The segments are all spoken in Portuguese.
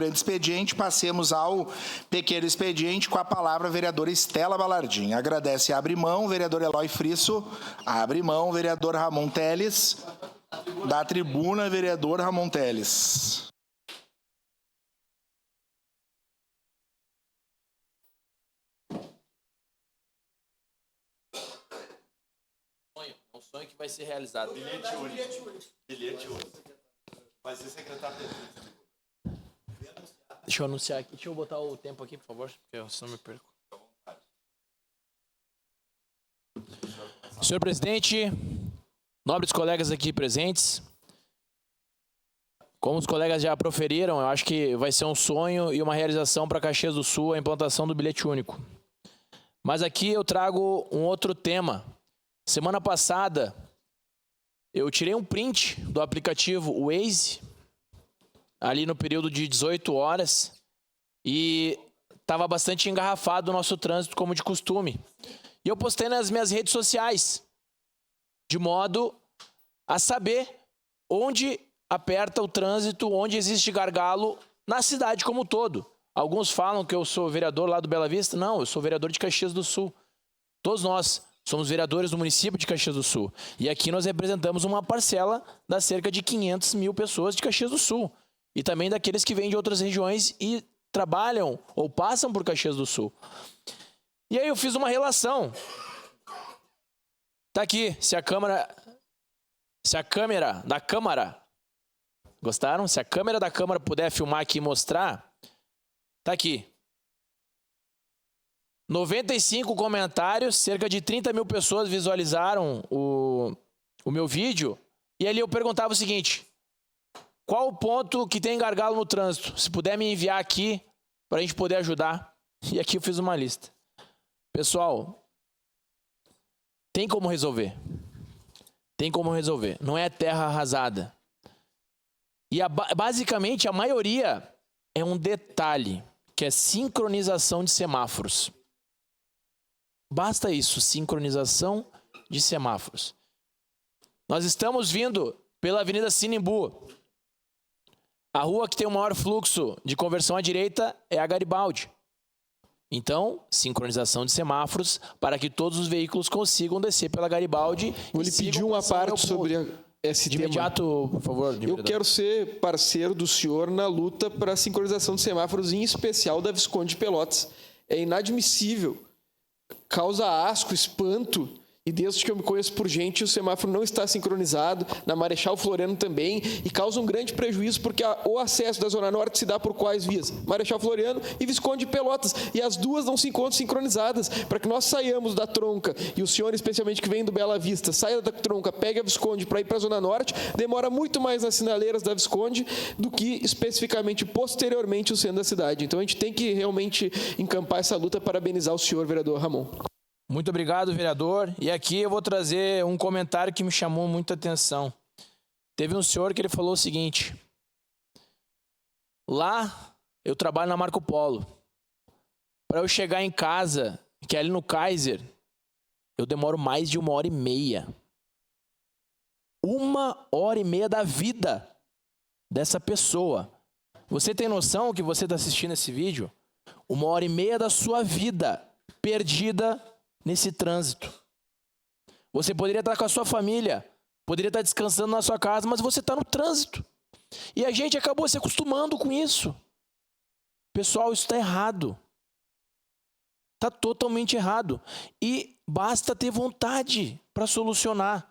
grande expediente, passemos ao pequeno expediente com a palavra a vereadora Estela Balardim. Agradece, abre mão, vereador Eloy Frisso. Abre mão, vereador Ramon Teles. Da tribuna, vereador Ramon Teles. Um sonho que vai ser realizado. Bilhete único. Bilhete único. Vai ser secretário de... Deixa eu anunciar aqui. Deixa eu botar o tempo aqui, por favor, porque eu senão me perco. Senhor presidente, nobres colegas aqui presentes, como os colegas já proferiram, eu acho que vai ser um sonho e uma realização para Caxias do Sul a implantação do bilhete único. Mas aqui eu trago um outro tema. Semana passada, eu tirei um print do aplicativo Waze, ali no período de 18 horas, e estava bastante engarrafado o nosso trânsito, como de costume. E eu postei nas minhas redes sociais, de modo a saber onde aperta o trânsito, onde existe gargalo na cidade como um todo. Alguns falam que eu sou vereador lá do Bela Vista. Não, eu sou vereador de Caxias do Sul. Todos nós somos vereadores do município de Caxias do Sul. E aqui nós representamos uma parcela das cerca de 500 mil pessoas de Caxias do Sul. E também daqueles que vêm de outras regiões e trabalham ou passam por Caxias do Sul. E aí eu fiz uma relação. Tá aqui, se a câmera da Câmara, gostaram? Se a câmera da Câmara puder filmar aqui e mostrar, tá aqui. 95 comentários, cerca de 30 mil pessoas visualizaram o meu vídeo. E ali eu perguntava o seguinte: qual o ponto que tem gargalo no trânsito? Se puder me enviar aqui para a gente poder ajudar. E aqui eu fiz uma lista. Pessoal, tem como resolver. Tem como resolver. Não é terra arrasada. E basicamente a maioria é um detalhe, que é sincronização de semáforos. Basta isso, sincronização de semáforos. Nós estamos vindo pela Avenida Sinimbu. A rua que tem o maior fluxo de conversão à direita é a Garibaldi. Então, sincronização de semáforos para que todos os veículos consigam descer pela Garibaldi. Vou lhe pedir uma parte sobre esse tema. De imediato, por favor. Eu quero ser parceiro do senhor na luta para a sincronização de semáforos, em especial da Visconde de Pelotas. É inadmissível, causa asco, espanto. E desde que eu me conheço por gente, o semáforo não está sincronizado, na Marechal Floriano também, e causa um grande prejuízo, porque o acesso da Zona Norte se dá por quais vias? Marechal Floriano e Visconde de Pelotas, e as duas não se encontram sincronizadas. Para que nós saiamos da tronca, e o senhor, especialmente que vem do Bela Vista, saia da tronca, pegue a Visconde para ir para a Zona Norte, demora muito mais nas sinaleiras da Visconde do que especificamente, posteriormente, o centro da cidade. Então a gente tem que realmente encampar essa luta. Parabenizar o senhor, vereador Ramon. Muito obrigado, vereador. E aqui eu vou trazer um comentário que me chamou muita atenção. Teve um senhor que ele falou o seguinte: lá eu trabalho na Marco Polo. Para eu chegar em casa, que é ali no Kaiser, eu demoro mais de 1h30. 1h30 da vida dessa pessoa. Você tem noção que você está assistindo esse vídeo? 1h30 da sua vida perdida nesse trânsito. Você poderia estar com a sua família, poderia estar descansando na sua casa, mas você está no trânsito. E a gente acabou se acostumando com isso. Pessoal, isso está errado. Está totalmente errado. E basta ter vontade para solucionar.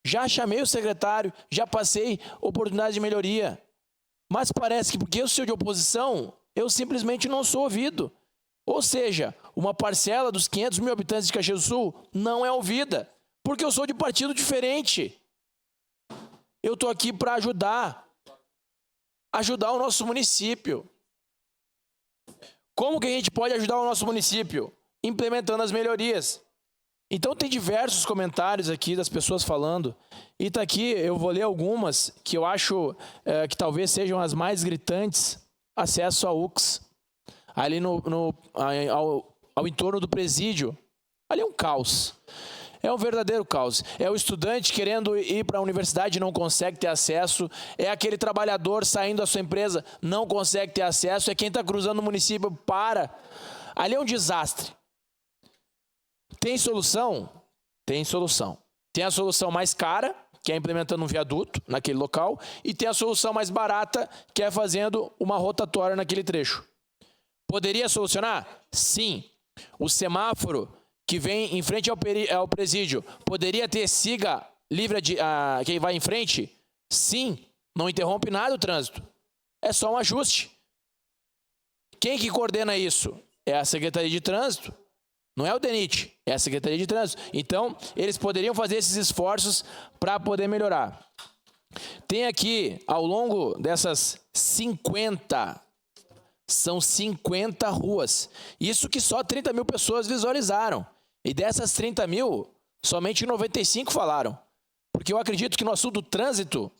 Já chamei o secretário, já passei oportunidade de melhoria. Mas parece que porque eu sou de oposição, eu simplesmente não sou ouvido. Ou seja, uma parcela dos 500 mil habitantes de Caxias do Sul não é ouvida, porque eu sou de partido diferente. Eu estou aqui para ajudar o nosso município. Como que a gente pode ajudar o nosso município? Implementando as melhorias. Então tem diversos comentários aqui das pessoas falando, e tá aqui, eu vou ler algumas que eu acho que talvez sejam as mais gritantes. Acesso à UX. Ali ao entorno do presídio. Ali é um caos. É um verdadeiro caos. É o estudante querendo ir para a universidade e não consegue ter acesso. É aquele trabalhador saindo da sua empresa, não consegue ter acesso. É quem está cruzando o município, para. Ali é um desastre. Tem solução? Tem solução. Tem a solução mais cara, que é implementando um viaduto naquele local, e tem a solução mais barata, que é fazendo uma rotatória naquele trecho. Poderia solucionar? Sim. O semáforo que vem em frente ao presídio, poderia ter siga livre quem vai em frente? Sim. Não interrompe nada o trânsito. É só um ajuste. Quem que coordena isso? É a Secretaria de Trânsito. Não é o DENIT, é a Secretaria de Trânsito. Então, eles poderiam fazer esses esforços para poder melhorar. Tem aqui, ao longo dessas 50, são 50 ruas. Isso que só 30 mil pessoas visualizaram. E dessas 30 mil, somente 95 falaram. Porque eu acredito que no assunto do trânsito,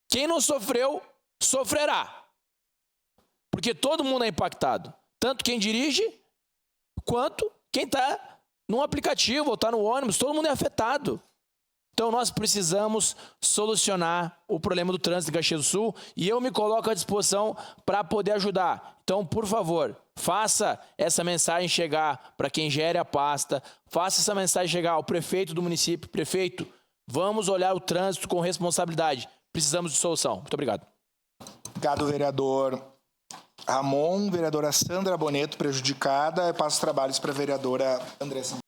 quem não sofreu, sofrerá. Porque todo mundo é impactado. Tanto quem dirige, quanto quem está num aplicativo ou está no ônibus, todo mundo é afetado. Então nós precisamos solucionar o problema do trânsito em Caxias do Sul e eu me coloco à disposição para poder ajudar. Então, por favor, faça essa mensagem chegar para quem gere a pasta, faça essa mensagem chegar ao prefeito do município. Prefeito, vamos olhar o trânsito com responsabilidade. Precisamos de solução. Muito obrigado. Obrigado, vereador Ramon. Vereadora Sandra Boneto, prejudicada. Eu passo os trabalhos para a vereadora Andressa.